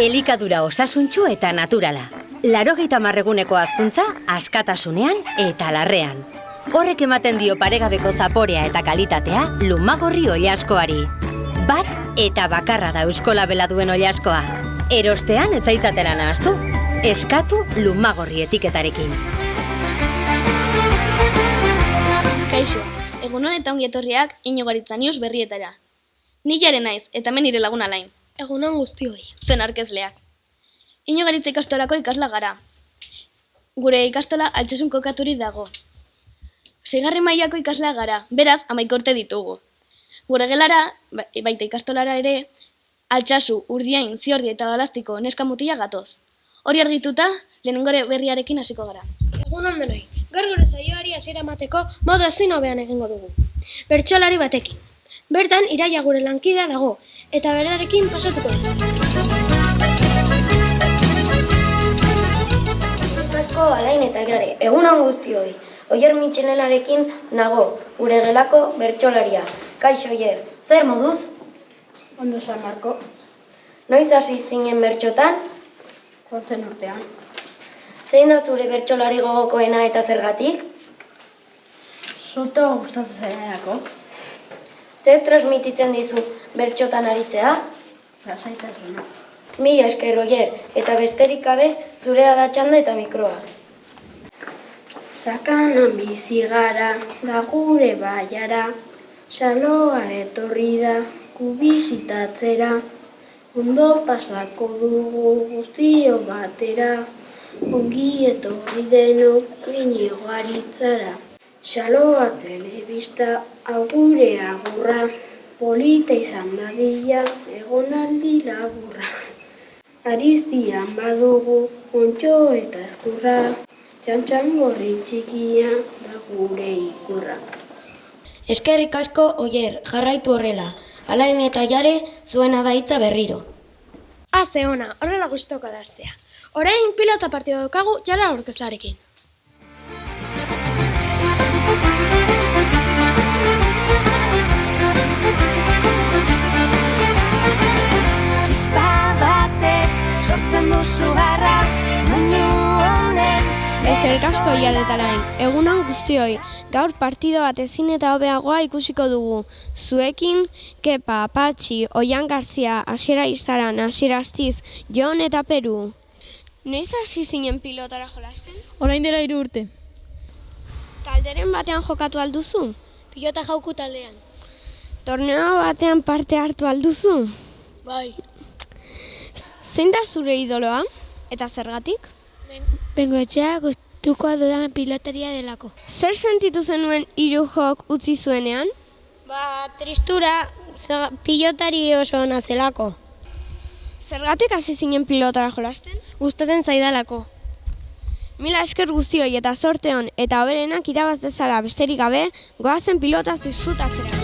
Elikadura osasuntsu eta naturala. 80 eguneko hazkuntza askatasunean eta larrean. Horrek ematen dio paregabeko zaporea eta kalitatea Lumagorri oilaskoari. Bat eta bakarra da euskolabela duen oilaskoa. Erostean ez zaitzatela nahastu. Eskatu Lumagorri etiketarekin. Kaixo, egunon eta ongi etorriak Iñigo Aritza News berrietara. Ni Jare naiz eta hemen nire lagun Alain. Egunon guztioi. Zen arkezleak. Iñigo Aritza ikastolako ikasla gara. Gure ikastola Altsasun kokaturik dago. 6. mailako ikasla gara, beraz 11 urte ditugu. Gure gelara, baita ikastolara ere, Altsasu, Urdiain, Ziordi eta Balastiko neska mutila gatoz. Hori argituta, lehenengore berriarekin hasiko gara. Egunon denoi. Gaur gure saioari hasiera emateko modu ezin hobean egingo dugu. Bertsolari batekin. Bertan Iraia gure lankidea dago eta berarekin pasatuko dugu. Asko Alain eta Jare, egunon guztioi. Oier Mitxelenarekin nago, gure gelako bertsolaria. Kaixo Oier, zer moduz? Ondo San Marko, Noiz hasi zinen bertxotan? jotzen urtean. Zein da zure bertsolari gogokoena eta zergatik? Zuto gustatzen zaielako, Zer transmititzen dizu bertxotan aritzea? lasaitasuna. Mila esker Oier, eta besterik gabe zurea da txanda eta mikroa. Sakanan bizi gara, da gure baiara, xaloa etorri da, kubisitatzera, ondo pasako dugu guztio batera, ongi etorri denok Iñigo Aritzara. Xaloa telebista agure agurra, polita izan dadila egonaldi laburra. Ariztian badugu ontxo eta eskurra, txantxangorri txikia da gure ikurra. Eskerrik asko Oier, jarraitu horrela. Alain eta Jare zuena da hitza berriro. Ze ona, horrela gustoko da hastea. Orain pilota partido daukagu Jare aurkezlarekin. Txispa batek sortzen du sugarra, moinu honen. Eskerrik asko Jare eta Alain. Egunon guztioi. Gaur partido bat ezin eta hobeagoa ikusiko dugu. Zuekin, Kepa, Patxi, Oian Garzia, Asiera Izaran, Asiera Astiz, Jon eta Peru. Noiz hasi zinen pilotara jolasten? Orain dela 3 urte. Talderen batean jokatu alduzu? Pilota jauku taldean. Torneo batean parte hartu alduzu? Bai. Zein da zure idoloa? Eta zergatik? Bengoetxea gustuko dudan pilotaria delako. Zer sentitu zenuen 3 jok utzi zuenean? Tristura, pilotari oso ona zelako. Zergatik hasi zinen pilotara jolasten? Gustatzen zaidalako. Mila esker guztioi eta zorte on eta hoberenak irabaz dezala besterik gabe, goazen pilotaz disfrutatzera.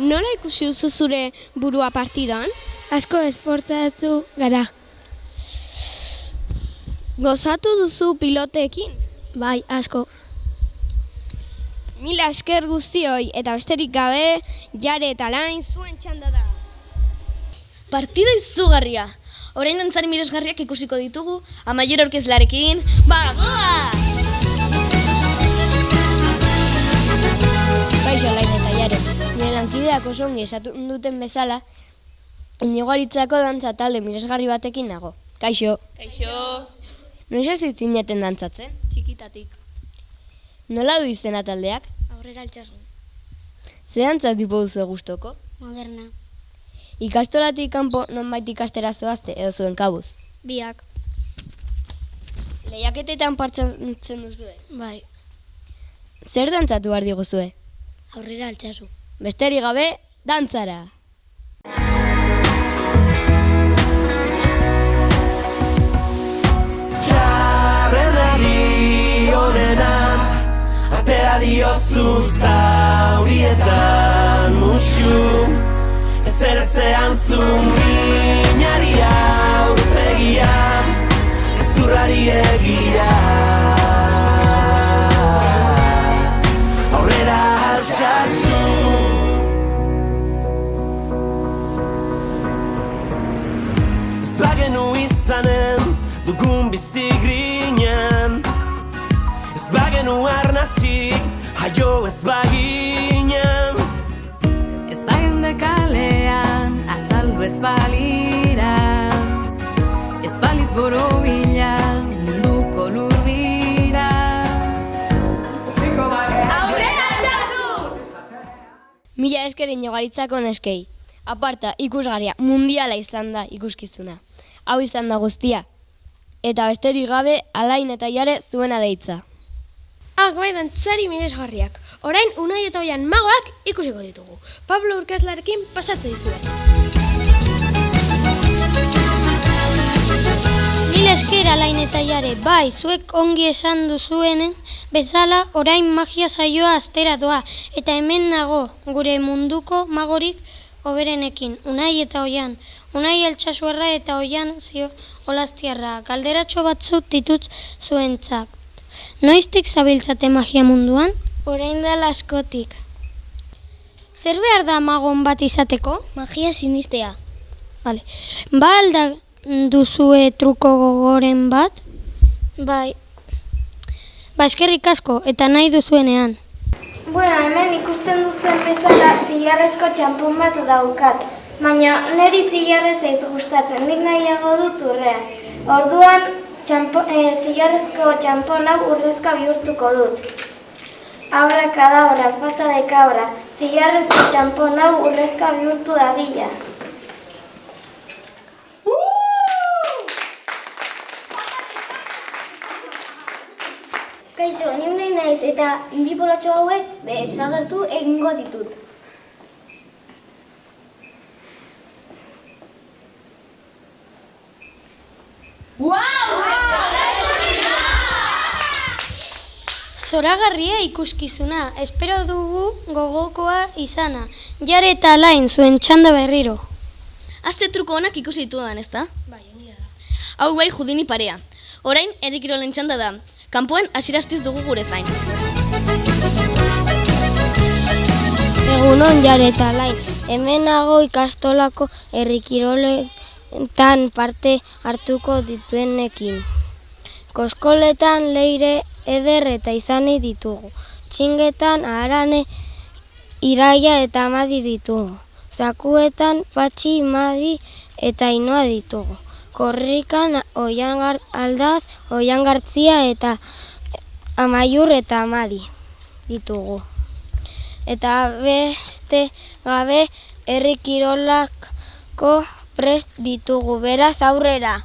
Nola ikusi duzu zure burua partidoan? Asko esfortzatu gara. Gozatu duzu piloteekin? Bai, asko. Mila esker guztioi eta besterik gabe, Jare eta Alain zuen txanda da. Partida izugarria! Orain dantzari miresgarriak ikusiko ditugu, Amaiur aurkezlarekin, bagoa! Kaixo Alain eta Jare, nire lankideak oso ongi esatun duten bezala, Inigo Aritzako dantza talde miresgarri batekin nago. Kaixo. Kaixo! Noiz hasi zineten dantzatzen? Txikitatik. Nola du izena taldeak? Aurrera altsasu. Ze dantza tipo duzu gustoko? Moderna. Ikastolatik kanpo nonbait ikastera zoazte edo zuen kabuz? Biak. Lehiaketetan partzitzen duzue? Bai. Zer dantzatu behar diguzue? Aurrera altsasu. Besterik gabe, dantzara! Txarrenari honenan atera diozu zaurietan musu ezer ezean minari aurpegian ezurrari egia aurrera altsasu. Ez bagenu izanen dugun bizi grinen, ez bagenu arnasik, jaio ez baginen. Ez bagende kalean, azaldu ez balira, ez balitz borobila, munduko lurbira. Mila esker Inigo Aritzako neskei. Aparta, ikusgarria, mundiala izan da ikuskizuna. Hau izan da guztia. Eta besterik gabe, Alain eta Jare zuena deitza. Bai, dantzari miresgarriak. Orain Unai eta Oian magoak ikusiko ditugu. Pablo aurkezlarekin pasatze dizue. Mila esker Alain eta Jare, bai, zuek ongi esan duzuenen bezala orain magia saioa astera doa. Eta hemen nago, gure munduko magorik hoberenekin, Unai eta Oian. Unai Altsasurra eta Oian Zio Olastiarra, galderatxo batzuk ditut zuentzat. Noiztik zabiltzate magia munduan? Orain dela askotik. Zer behar da magon bat izateko? Magia sinistea. Vale. Ba alda duzue truko gogoren bat? Bai. Ba eskerrik asko eta nahi duzuenean. Bueno, hemen ikusten duzuen bezala zilarrezko txampon bat daukat. Baina niri zilarrez ez gustatzen, nik nahiago dut urrea. Orduan zilarrezko txampon hau urrezka bihurtuko dut. Abrakadabra, pata de cabra, zilarrezko txampon hau urrezka bihurtu dadila. Kaixo, ni Unai naiz eta bi bolatxo hauek desagertu egingo ditut. Zoragarria ikuskizuna, espero dugu gogokoa izana. Jare eta Alain zuen txanda berriro. Azte truko honak ikusi ditudan, ezta? Bai, ongi da. Hau bai Judini parea. Orain Erik Kirolen txanda da. Kanpoen hasirastiz dugu gure zain. Egunon Jare eta Alain, hemen nago ikastolako herri kiroletan parte hartuko dituenekin. Koskoletan leire eder eta izani ditugu. Txingetan arane iraia eta amadi ditugu. Zakuetan patxi, madi eta inoa ditugu. Korrikan Oian Aldaz, Oian Gartzia eta Amaiur eta Amadi ditugu. Eta beste gabe herri kirolako prest ditugu, beraz aurrera.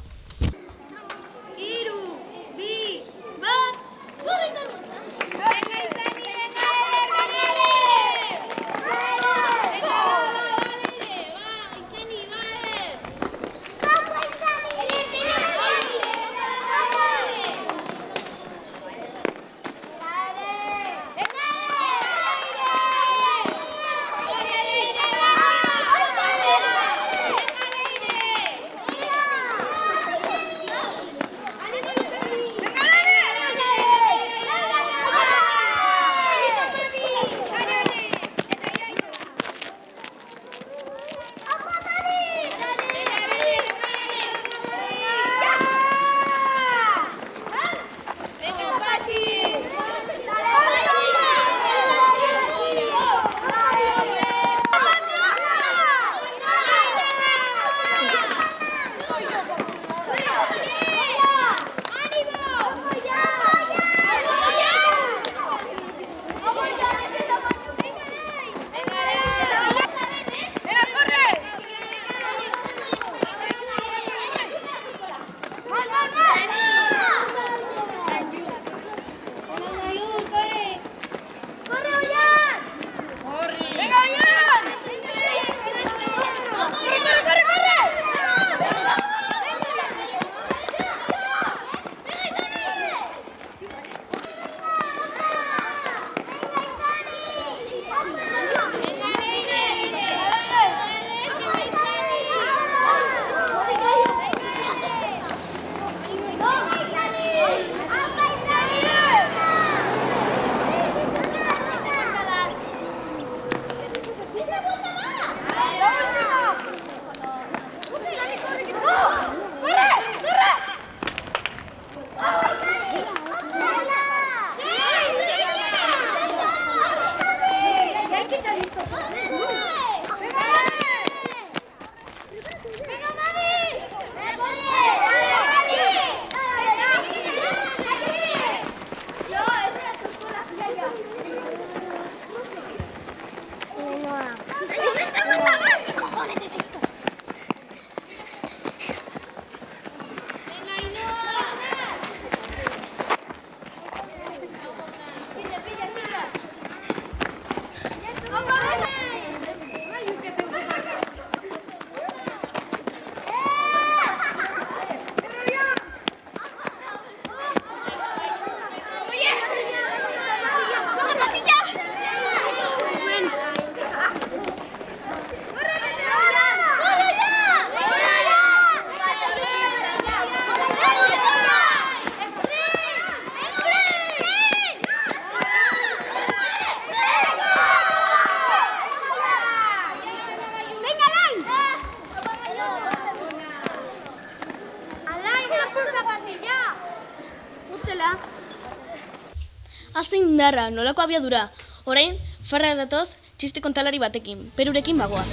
Azte indarra, nolako abiadura. Orain, farra datoz, txiste kontalari batekin, perurekin bagoaz.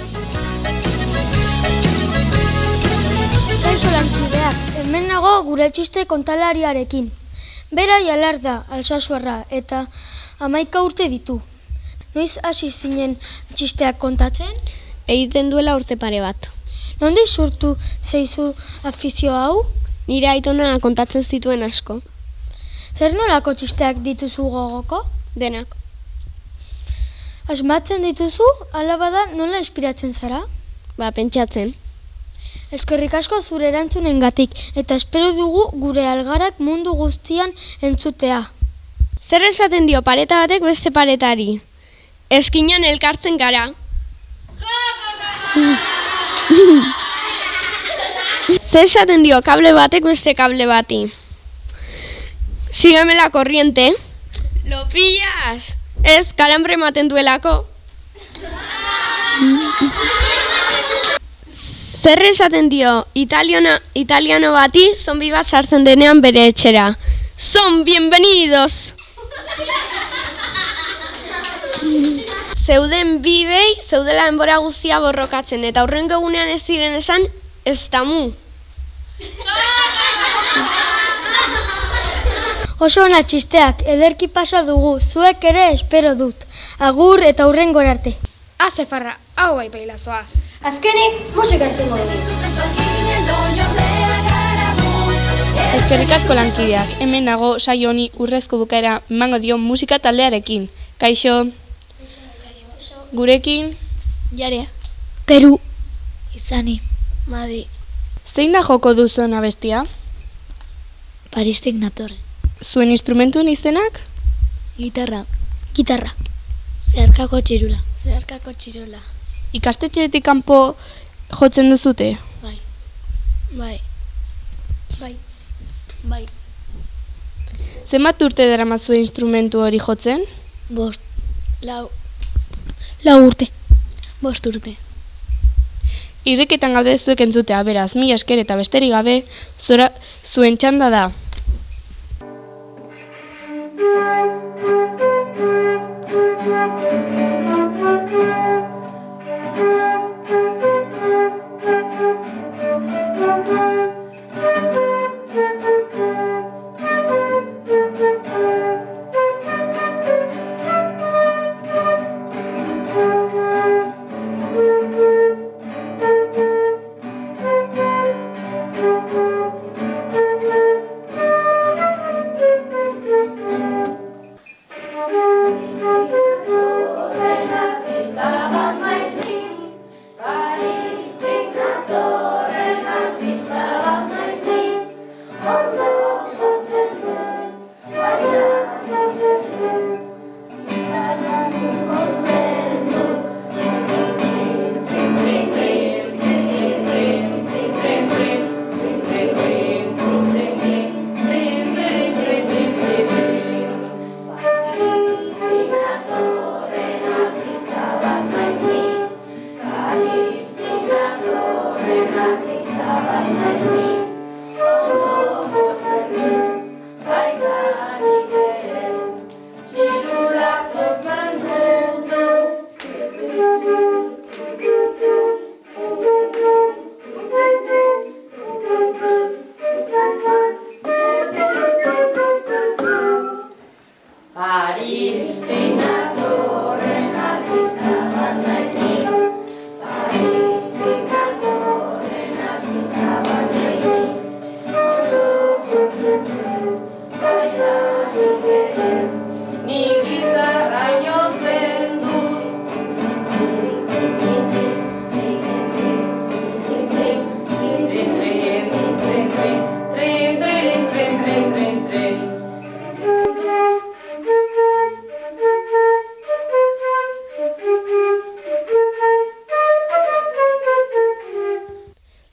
Kaixo lankideak, hemen nago gure txiste kontalariarekin. Bera jalar da, Alsasuarra, eta 11 urte ditu. Noiz hasi zinen txisteak kontatzen? Egiten duela urte pare bat. Nondik sortu zeizu afizio hau? Nire aitona kontatzen zituen asko. Zer nolako txisteak dituzu gogoko? Denak. Asmatzen dituzu, ala bada nola inspiratzen zara? Pentsatzen. Eskerrik asko zure erantzunengatik, eta espero dugu gure algarak mundu guztian entzutea. Zer esaten dio pareta batek beste paretari? Eskinan elkartzen gara. Zer esaten dio kable batek beste kable bati? Sígame la corriente. Lo pillas. Ez, kalambre ematen duelako. Zer esaten dio italiano bati zombi bat sartzen denean bere etxera. Son bienvenidos! Zeuden bibei, zeudela denbora guztia borrokatzen, eta hurrengo egunean ez ziren esan, ez damu. Oso ona txisteak, ederki pasa dugu, zuek ere espero dut. Agur eta hurrengo arte. Haze farra, hau bai bailazoa. Azkenik, musika entzungo dugu. Eskerrik asko lankideak, hemen nago saio honi urrezko bukaera emango dio musika taldearekin. Kaixo. Gurekin. Jarea. Peru. Izani. Madi. Zein da joko duzuen abestia? Paristik nator. Zuen instrumentuen izenak? Gitarra. Gitarra. Zeharkako txirula. Zeharkako txirula. Ikastetxeetik kanpo jotzen duzute? Bai. Bai. Bai. Bai. Zenbat urte daramazue instrumentu hori jotzen? 5. 4 urte. 5 urte. Irriketan gaude zuek entzutea, beraz, mila esker eta besterik gabe, zuen txanda da.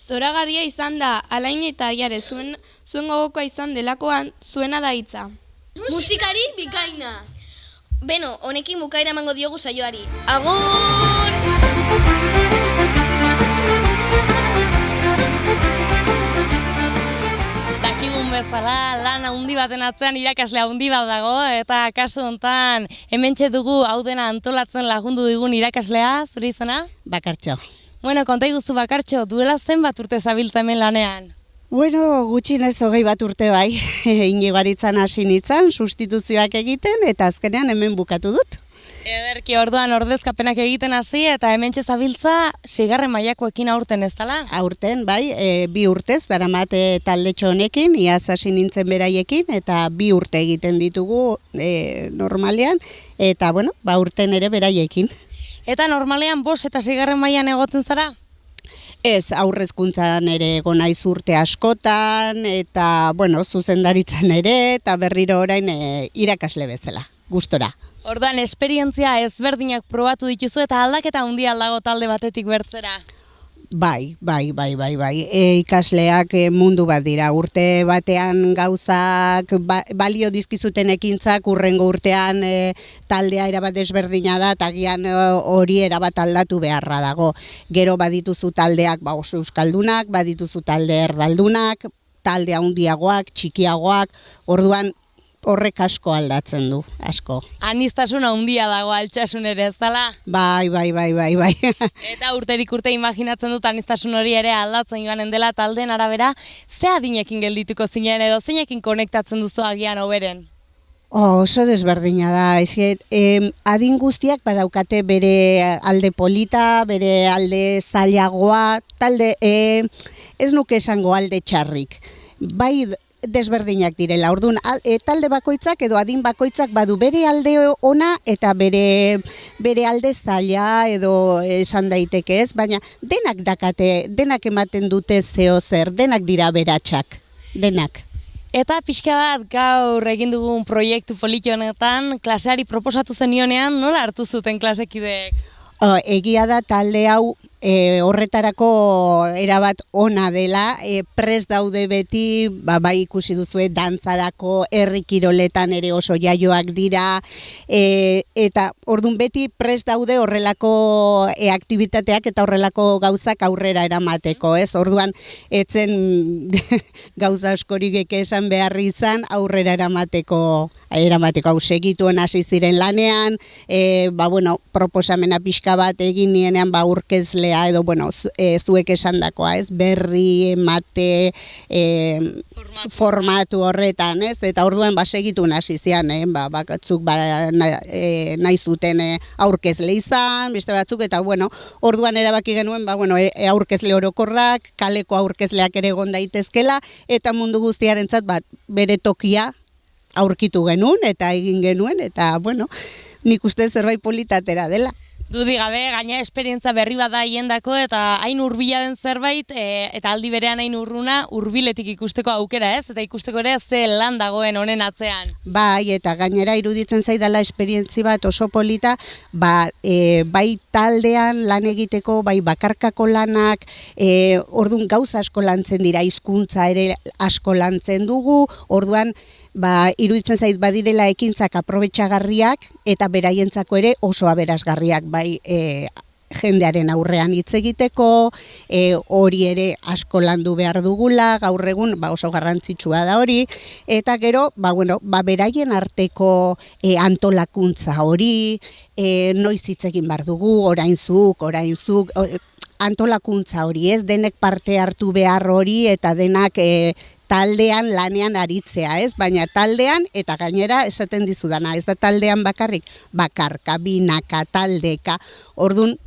Zoragarria izan da, alain eta jare zuen gogokoa izan delakoan, zuena da hitza. Musikari bikaina. Beno, honekin bukaera emango diogu saioari. Agur! Dakigun dakigun bezala, lan handi baten atzean irakasle handi bat dago, eta kasu hontan hementxe dugu hau dena antolatzen lagundu digun irakaslea, zure izena? Bakartxo. Bueno, konta iguzu Bakartxo, duela zenbat urte zabiltza hemen lanean? Bueno, gutxinez 20 urte bai, Inigo-Aritzan hasi nintzen, sustituzioak egiten, eta azkenean hemen bukatu dut. Ederki, orduan ordezkapenak egiten hasi eta hementxe zabiltza 6. mailakoekin aurten ez dela? Aurten, bai, 2 urtez, daramat taldetxo honekin, iaz hasi nintzen beraiekin, eta 2 urte egiten ditugu normalean, eta bueno, urten ere beraiekin. Eta normalean 5 eta 6. mailan egoten zara? Ez, aurrezkuntzan ere egon naiz urte askotan, eta bueno, zuzendaritzan ere, eta berriro orain irakasle bezala, gustora. Orduan, esperientzia ezberdinak probatu dituzu eta aldaketa handia aldago talde batetik bertzera? Bai. Ikasleak mundu bat dira. Urte batean gauzak balio dizkizuten ekintzak, urrengo urtean taldea erabat desberdina da, eta agian hori erabat aldatu beharra dago. Gero badituzu taldeak oso euskaldunak, badituzu talde erdaldunak, talde handiagoak, txikiagoak, orduan horrek asko aldatzen du, asko. Aniztasuna handia dago altsasun ere, ez dela? Bai. Eta urterik urte imaginatzen dut aniztasun hori ere aldatzen joanen dela taldeen arabera, ze adinekin geldituko zinen edo zeinekin konektatzen duzu agian hoberen? Oso desberdina da, adin guztiak badaukate bere alde polita, bere alde zailagoa, talde, ez nuke esango alde txarrik. Bai, desberdinak direla. Orduan, talde bakoitzak edo adin bakoitzak badu bere alde ona eta bere alde zaila edo esan daiteke ez, baina denak dakate, denak ematen dute zeo zer, denak dira beratsak, denak. Eta pixka bat gaur egin dugun proiektu poliki honetan, klaseari proposatu zenionean, nola hartu zuten klasekideek? Egia da talde hau horretarako erabat ona dela, prest daude beti, bai ikusi duzue dantzarako, herri kiroletan ere oso jaioak dira, eta ordun beti prest daude horrelako aktibitateak eta horrelako gauzak aurrera eramateko, ez? Orduan etzen gauza askorik esan beharri izan aurrera eramateko hau segituen hasi ziren lanean, proposamena pixka bat egin nienean aurkezlea edo, zuek esandakoa, ez, berri, emate, formatu horretan, ez, eta orduan segituen hasi zian, batzuk nahi zuten aurkezle izan, beste batzuk, eta orduan erabaki genuen, aurkezle orokorrak, kaleko aurkezleak ere egon daitezkela, eta mundu guztiarentzat bere tokia aurkitu genuen, eta egin genuen, eta, nik uste zerbait politatera dela. Dudi gabe, gaina esperientza berri bat da hiendako eta hain hurbila den zerbait eta aldi berean hain urruna hurbiletik ikusteko aukera, ez? Eta ikusteko ere ze lan dagoen honen atzean. Bai, eta gainera iruditzen zaidala esperientzi bat oso polita, bai taldean lan egiteko, bai bakarkako lanak, orduan gauza asko lantzen dira, hizkuntza ere asko lantzen dugu, orduan iruditzen zait badirela ekintzak aprobetxagarriak eta beraientzako ere oso aberasgarriak, bai jendearen aurrean hitz egiteko, hori ere asko landu behar dugula, gaur egun oso garrantzitsua da hori, eta gero, beraien arteko antolakuntza hori, noiz hitz egin behar dugu, orain zuk, antolakuntza hori, ez denek parte hartu behar hori eta denak taldean lanean aritzea, ez? Baina taldean, eta gainera esaten dizudana, ez da taldean bakarrik, bakarka, binaka, taldeka, orduan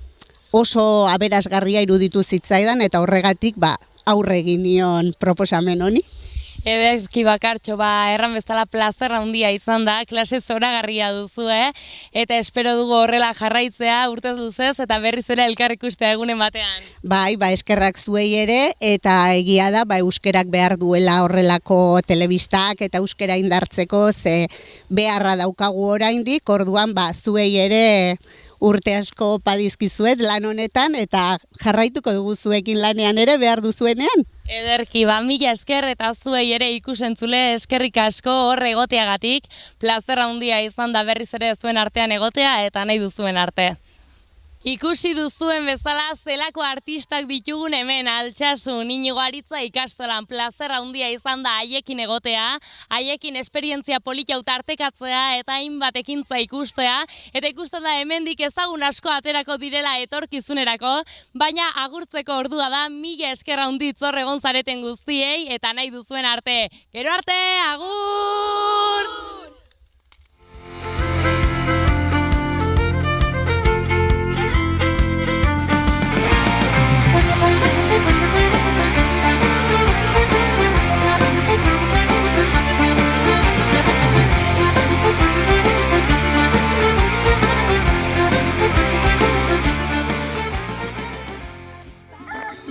oso aberasgarria iruditu zitzaidan, eta horregatik aurre egin nion proposamen honi. Ederki Bakartxo, erran bezala plazer handia izan da, klase zoragarria duzu, eta espero dugu horrela jarraitzea urtez luzez eta berriz ere elkar ikustea egunen batean. Bai, eskerrak zuei ere, eta egia da, euskerak behar duela horrelako telebistak eta euskera indartzeko, ze beharra daukagu oraindik, orduan zuei ere urte asko padizkizuet lan honetan, eta jarraituko dugu zuekin lanean ere behar duzuenean. Ederki, mila esker eta zuei ere ikusentzule eskerrik asko hor egoteagatik, plazer handia izan da berriz ere zuen artean egotea eta nahi duzuen arte. Ikusi duzuen bezala zelako artistak ditugun hemen Altsasun Inigo Aritza ikastolan. Plazer handia izan da haiekin egotea, haiekin esperientzia polita tartekatzea eta hainbat ekintza ikustea, eta ikusten da hemendik ezagun asko aterako direla etorkizunerako, baina agurtzeko ordua da. Mila esker handi hor egon zareten guztiei eta nahi duzuen arte. Gero arte, agur!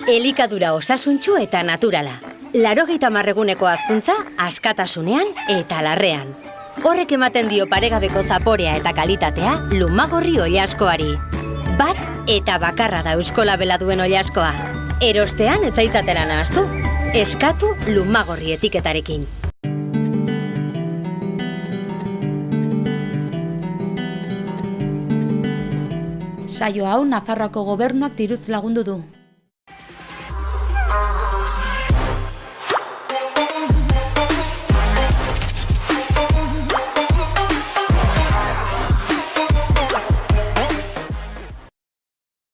Elikadura osasuntsu eta naturala. 80 eguneko hazkuntza askatasunean eta larrean. Horrek ematen dio paregabeko zaporea eta kalitatea Lumagorri oilaskoari. Bat eta bakarra da euskolabela duen oilaskoa. Erostean ez zaitzatela nahastu. Eskatu Lumagorri etiketarekin. Saio hau Nafarroako Gobernuak diruz lagundu du.